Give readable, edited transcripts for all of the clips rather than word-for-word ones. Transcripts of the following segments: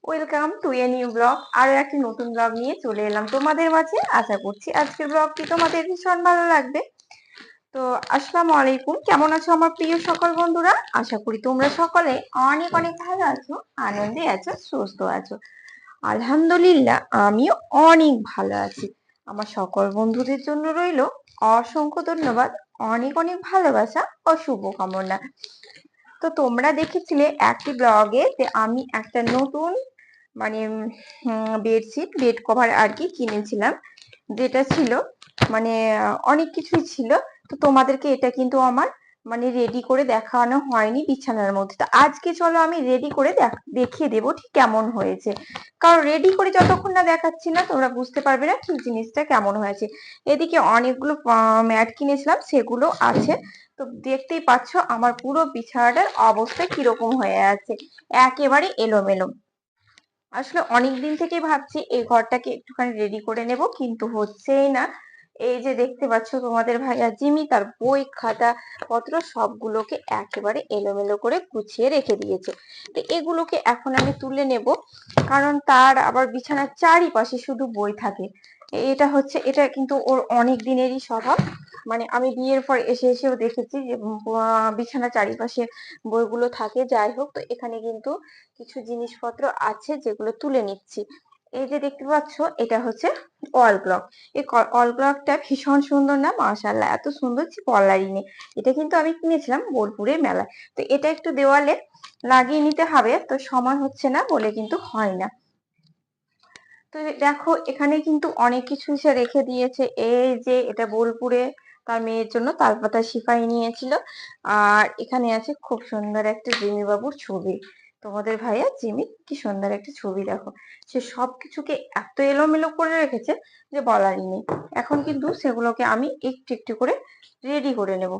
Welcome to a new blog. আরো একটি নতুন ব্লগ নিয়ে চলে এলাম তোমাদের মাঝে। আশা করছি আজকের ব্লগটি তোমাদের ভীষণ ভালো লাগবে। তো আসসালামু আলাইকুম, কেমন আছো আমার প্রিয় সকল বন্ধুরা? আশা করি তোমরা সকলে অনেক অনেক ভালো আছো, আনন্দে আছো, সুস্থ আছো। আলহামদুলিল্লাহ, আমিও অনেক ভালো আছি। আমার সকল বন্ধুদের জন্য রইল অসংখ্য ধন্যবাদ, অনেক অনেক ভালোবাসা ও শুভকামনা। তো তোমরা দেখেছিলে একটি ব্লগে যে আমি একটা নতুন মানে বেডশিট বেড কভার আর কি কিনেছিলাম, যেটা ছিল মানে অনেক কিছুই ছিল। তো তোমাদেরকে এটা কিন্তু আমার রেডি করে দেখানো হয়নি বিছানার মধ্যে। তো আজকে চলো আমি রেডি করে দেখিয়ে দেবো ঠিক কেমন হয়েছে। কারণ রেডি করে যতক্ষণ না দেখাচ্ছি না তোমরা বুঝতে পারবে না ঠিক জিনিসটা কেমন হয়েছে। এদিকে অনেকগুলো ম্যাট কিনেছিলাম, সেগুলো আছে। তো দেখতেই পাচ্ছ আমার পুরো বিছানাটার অবস্থা কিরকম হয়ে আছে, একেবারে এলোমেলো। আসলে অনেকদিন থেকে ভাবছি এই ঘরটাকে একটুখানি রেডি করে নেব, কিন্তু হচ্ছেই না। এই যে দেখতে পাচ্ছ তোমাদের ভাইয়া জিমি তার বই খাতা পত্র সবগুলোকে একেবারে এলোমেলো করে গুছিয়ে রেখে দিয়েছে। তো এগুলোকে এখন আমি তুলে নেব, কারণ তার আবার বিছানার চারিপাশে শুধু বই থাকে। এটা কিন্তু ওর অনেক দিনেরই স্বভাব। আমি বিয়ের পর এসেও দেখেছি যে বিছানার চারিপাশে বইগুলো থাকে। যাই হোক, তো এখানে কিন্তু কিছু জিনিসপত্র আছে যেগুলো তুলে নিচ্ছি। এই যে দেখতে পাচ্ছ এটা হচ্ছে ওয়াল ক্লক। এই ওয়াল ক্লকটা ভীষণ সুন্দর না? মাশাআল্লাহ, এত সুন্দর যে বলারই নেই। এটা কিন্তু আমি কিনেছিলাম বোলপুরের মেলায়। তো এটা একটু দেওয়ালে লাগিয়ে নিতে হবে, তো সময় হচ্ছে না বলে কিন্তু হয় না। তো দেখো এখানে কিন্তু অনেক কিছু সে রেখে দিয়েছে। এই যে এটা বোলপুরে তার মেয়ের জন্য তালপাতা সিপাই নিয়েছিল। আর এখানে আছে খুব সুন্দর একটা জিমি বাবুর ছবি। তোমাদের ভাইয়া জিমি কি সুন্দর একটা ছবি, দেখো। সে সবকিছুকে এত এলোমেলো করে রেখেছে যে বলারই নেই। এখন কিন্তু সেগুলোকে আমি একটু একটু করে রেডি করে নেব।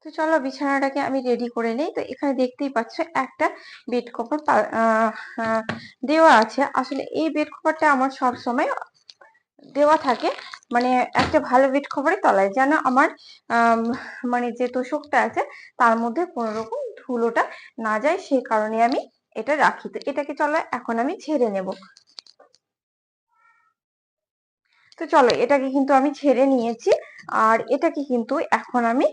তো চলো বিছানাটাকে আমি রেডি করে নেই। তো এখানে দেখতেই পাচ্ছ একটা বেড কভার দেওয়া আছে। আসলে এই বেড কভারটা আমার সব সময় দেওয়া থাকে, একটা ভালো বেড কভারের তলায়, যেন আমার যে তোষকটা আছে তার মধ্যে কোনো রকম ধুলোটা না যায়, সেই কারণে আমি এটা রাখি। তো এটাকে চলো এখন আমি ঝেড়ে নেব। তো চলো এটাকে কিন্তু আমি ঝেড়ে নিয়েছি। আর এটাকে কিন্তু এখন আমি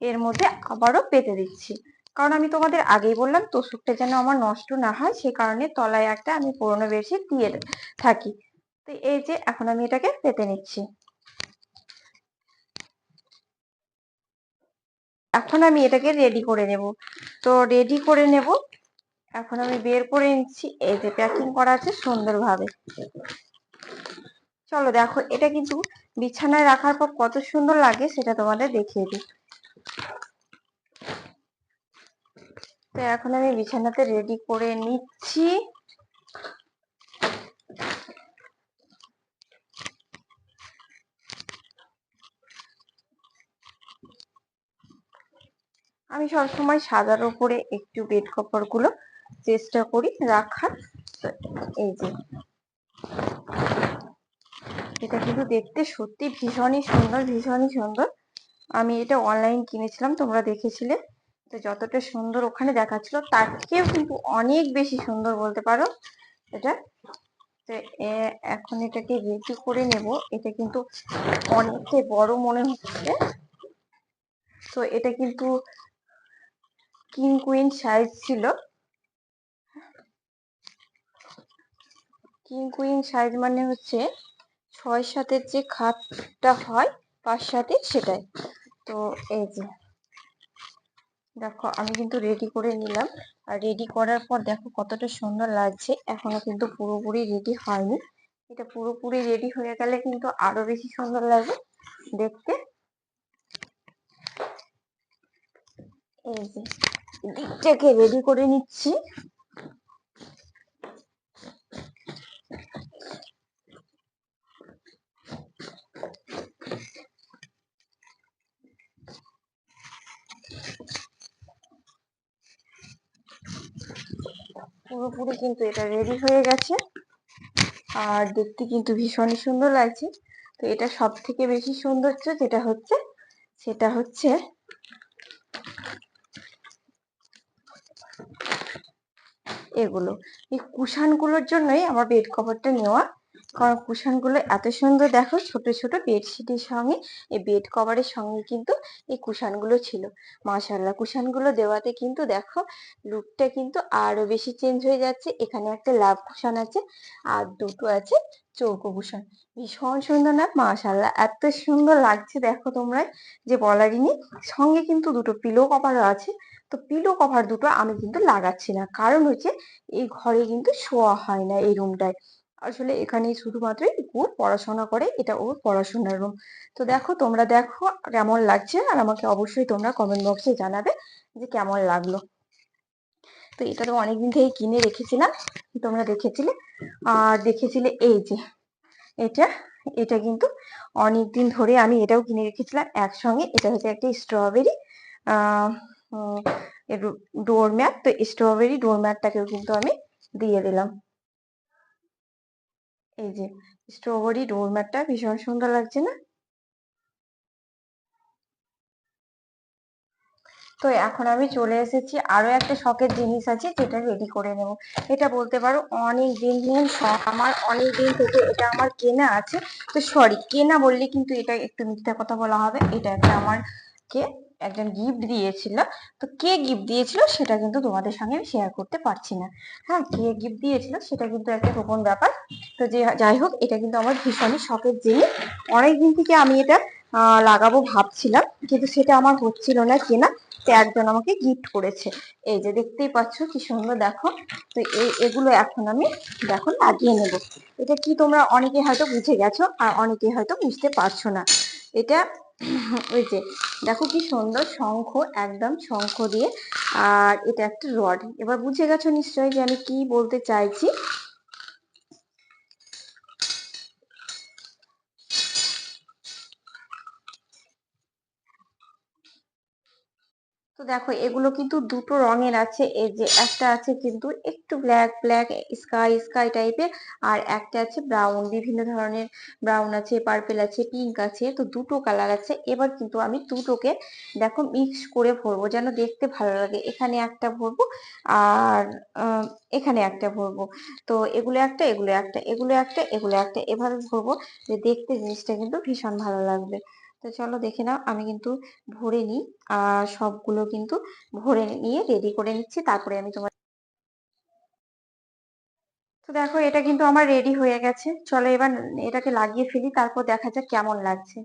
এর মধ্যে আবারও পেতে দিচ্ছি, কারণ আমি তোমাদের আগেই বললাম তোষকটা যেন আমার নষ্ট না হয়, সে কারণে তলায় একটা আমি পুরোনো বেডশিট দিয়ে থাকি। তো এই যে এখন আমি এটাকে পেতে নিচ্ছি। এখন আমি এটাকে রেডি করে নেব। তো রেডি করে নেব, এখন আমি বের করে নিচ্ছি। এই যে প্যাকিং করা আছে সুন্দরভাবে। চলো দেখো এটা কিন্তু বিছানায় রাখার পর কত সুন্দর লাগে সেটা তোমাদের দেখিয়ে দিই। তো এখন আমি বিছানাতে রেডি করে নিচ্ছি। আমি সবসময় সাদার উপরে একটু বেড কভার গুলো চেষ্টা করি রাখার। তো এই যে এটা কিন্তু দেখতে সত্যি ভীষণই সুন্দর, ভীষণই সুন্দর। আমি এটা অনলাইন কিনেছিলাম, তোমরা দেখেছিলে। তো যতটা সুন্দর ওখানে দেখাচ্ছিল তার থেকেও কিন্তু অনেক বেশি সুন্দর বলতে পারো এটা। তো এখন এটাকে রেডি করে নেব। এটা কিন্তু অনেকটাই বড় মনে হচ্ছে। তো এটা কিন্তু কিং কুইন সাইজ ছিল। কিং কুইন সাইজ মানে হচ্ছে 6-7-এর যে খাটটা হয় 5-7-এর, সেটাই। তো এই যে দেখো আমি কিন্তু রেডি করে নিলাম। আর রেডি করার পর দেখো কতটা সুন্দর লাগছে। এখনো কিন্তু পুরোপুরি রেডি হয়নি। এটা পুরোপুরি রেডি হয়ে গেলে কিন্তু আরো বেশি সুন্দর লাগবে দেখতে। এই যে দিকটাকে রেডি করে নিচ্ছি। পুরোপুরি কিন্তু এটা রেডি হয়ে গেছে, আর দেখতে কিন্তু ভীষণই সুন্দর লাগছে। তো এটা সব থেকে বেশি সৌন্দর্য যেটা হচ্ছে সেটা হচ্ছে এগুলো, এই কুশানগুলোর জন্যই আমার বেড কভারটা নেওয়া। কারণ কুশানগুলো এত সুন্দর, দেখো ছোট ছোট বেডশিটের সঙ্গে এই বেড কভারের সঙ্গে কিন্তু এই কুশানগুলো ছিল। মাশাআল্লাহ, কুশানগুলো দেওয়াতে কিন্তু দেখো লুকটা কিন্তু আরো বেশি চেঞ্জ হয়ে যাচ্ছে। এখানে একটা লাভ কুশান আছে আর দুটো আছে চৌকো কুশান। ভীষণ সুন্দর না? মাশাআল্লাহ, এত সুন্দর লাগছে দেখো তোমরা যে বলারই নেই। সঙ্গে কিন্তু দুটো পিলো কভারও আছে। তো পিলো কভার দুটো আমি কিন্তু লাগাচ্ছি না, কারণ হচ্ছে এই ঘরে কিন্তু শোয়া হয় না এই রুমটায়। আসলে এখানে শুধুমাত্র ও পড়াশোনা করে, এটা ওর পড়াশোনার রুম। তো দেখো, তোমরা দেখো কেমন লাগছে, আর আমাকে অবশ্যই তোমরা কমেন্ট বক্সে জানাবে যে কেমন লাগলো। তো এটা তো অনেকদিন থেকে কিনে রেখেছিলাম, তোমরা দেখেছিলে। আর দেখেছিলে এই যে এটা, এটা কিন্তু অনেকদিন ধরে আমি এটাও কিনে রেখেছিলাম একসঙ্গে। এটা হচ্ছে একটা স্ট্রবেরি ডোরম্যাট। তো স্ট্রবেরি ডোরম্যাটটাকেও কিন্তু আমি দিয়ে দিলাম। এই যে স্ট্রবেরি ডোরম্যাটটা ভীষণ সুন্দর লাগছে না? তো এখন আমি চলে এসেছি, আরো একটা শখের জিনিস আছে যেটা রেডি করে নেব। এটা বলতে পারো অনেক দিন শখ আমার, অনেক দিন থেকে এটা আমার কেনা আছে। তো সরি, কেনা বললে কিন্তু এটা একটু মিথ্যা কথা বলা হবে। এটা একটা আমার কে একজন গিফট দিয়েছিল। তো কে গিফট দিয়েছিল সেটা কিন্তু তোমাদের সঙ্গে আমি শেয়ার করতে পারছি না। হ্যাঁ, কে গিফট দিয়েছিল সেটা কিন্তু একটা গোপন ব্যাপার। তো যে যাই হোক, এটা কিন্তু আমার ভীষণই শখের জিনিস। অনেকদিন থেকে আমি এটা লাগাবো ভাবছিলাম, কিন্তু সেটা আমার হচ্ছিল না কেনা। তো একজন আমাকে গিফট করেছে। এই যে দেখতেই পাচ্ছ কি সুন্দর, দেখো। তো এগুলো এখন আমি দেখো লাগিয়ে নেব। এটা কি তোমরা অনেকে হয়তো বুঝে গেছো, আর অনেকে হয়তো বুঝতে পারছো না। এটা ওই যে দেখো কি সুন্দর শঙ্খ, একদম শঙ্খ দিয়ে। আর এটা একটা রড। এবার বুঝে গেছো নিশ্চয়ই যে আমি কি বলতে চাইছি। তো দেখো, এগুলো কিন্তু দুটো রঙের আছে। এই যে একটা আছে কিন্তু একটু ব্ল্যাক ব্ল্যাক স্কাই স্কাই টাইপের, আর একটা আছে ব্রাউন, বিভিন্ন ধরনের ব্রাউন আছে, পার্পেল আছে, পিঙ্ক আছে। তো দুটো কালার আছে। এবার কিন্তু আমি দুটোকে দেখো মিক্স করে ভরবো, যেন দেখতে ভালো লাগে। এখানে একটা ভরবো, আর এখানে একটা ভরবো। তো এগুলো একটা, এগুলো একটা, এগুলো একটা, এগুলো একটা, এভাবে ভরবো যে দেখতে জিনিসটা কিন্তু ভীষণ ভালো লাগবে। তো চলো দেখে নাও, আমি কিন্তু ভরে নিই। সবগুলো কিন্তু ভরে নিয়ে রেডি করে নিচ্ছি, তারপরে আমি তোমার। তো দেখো, এটা কিন্তু আমার রেডি হয়ে গেছে। চলো এবার এটাকে লাগিয়ে ফেলি, তারপর দেখা যাক কেমন লাগছে।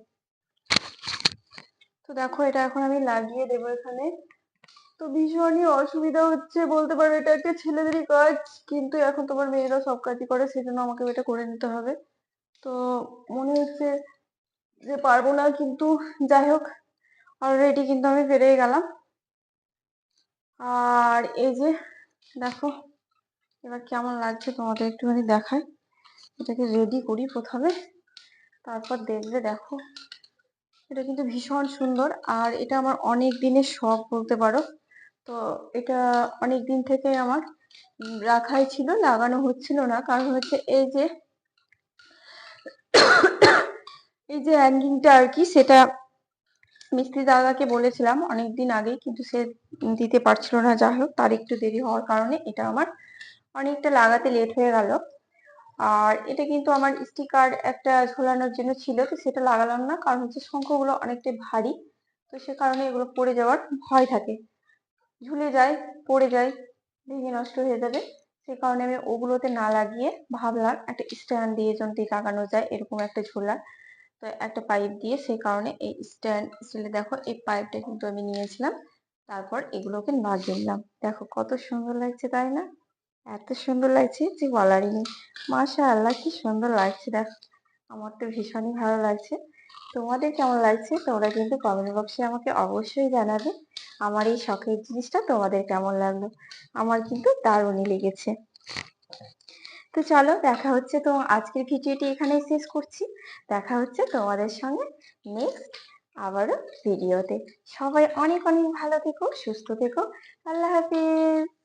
তো দেখো, এটা এখন আমি লাগিয়ে দেবো এখানে। তো ভীষণই অসুবিধা হচ্ছে বলতে পারো, এটা একটা ছেলেদেরই কাজ, কিন্তু এখন তোমার মেয়েরা সব কাজই করে, সেজন্য আমাকে এটা করে নিতে হবে। তো মনে হচ্ছে যে পারবো না, কিন্তু যাই হোক, অলরেডি কিন্তু আমি পেরেই গেলাম। আর এই যে দেখো, এবার কেমন লাগছে তোমাদের একটুখানি দেখায়। এটাকে রেডি করি প্রথমে, তারপর দেখবে। দেখো, এটা কিন্তু ভীষণ সুন্দর, আর এটা আমার অনেক দিনের শখ বলতে পারো। তো এটা অনেক দিন থেকে আমার রাখাই ছিল, লাগানো হচ্ছিল না। কারণ হচ্ছে এই যে হ্যাঙ্গিংটা আর কি, সেটা মিস্ত্রি দাদাকে বলেছিলাম অনেকদিন আগে, কিন্তু সে দিতে পারছিল না। যাই হোক, তার একটু দেরি হওয়ার কারণে এটা আমার অনেকটা লাগাতে লেট হয়ে গেল। আর এটা কিন্তু আমার স্টিকার একটা ঝোলানোর জন্য ছিল, তো সেটা লাগালাম না, কারণ হচ্ছে শঙ্খগুলো অনেকটাই ভারী। তো সে কারণে এগুলো পড়ে যাওয়ার ভয় থাকে, ঝুলে যায়, পড়ে যায়, ভেঙে নষ্ট হয়ে যাবে। সে কারণে আমি ওগুলোতে না লাগিয়ে ভাবলাম একটা স্ট্যান্ড দিয়ে যদি লাগানো যায়, এরকম একটা ঝোলা। তো একটা পাইপ দিয়ে, সেই কারণে এই স্ট্যান্ড স্টিলে দেখো এই পাইপটা কিন্তু আমি নিয়েছিলাম। তারপর এগুলোকে লাগিয়ে নিলাম। দেখো কত সুন্দর লাগছে, তাই না? এত সুন্দর লাগছে যে বলারই নেই। মাশাআল্লাহ, কি সুন্দর লাগছে দেখো। আমার তো ভীষণই ভালো লাগছে। তোমাদের কেমন লাগছে তোমরা কিন্তু কমেন্ট বক্সে আমাকে অবশ্যই জানাবে। আমার এই শখের জিনিসটা তোমাদের কেমন লাগলো। আমার কিন্তু দারুণই লেগেছে। তো চলো, দেখা হচ্ছে। তো আজকের ভিডিওটি এখানেই শেষ করছি। দেখা হচ্ছে তোমাদের সঙ্গে নেক্সট আবারও ভিডিওতে। সবাই অনেক অনেক ভালো থেকো, সুস্থ থেকো। আল্লাহ হাফিজ।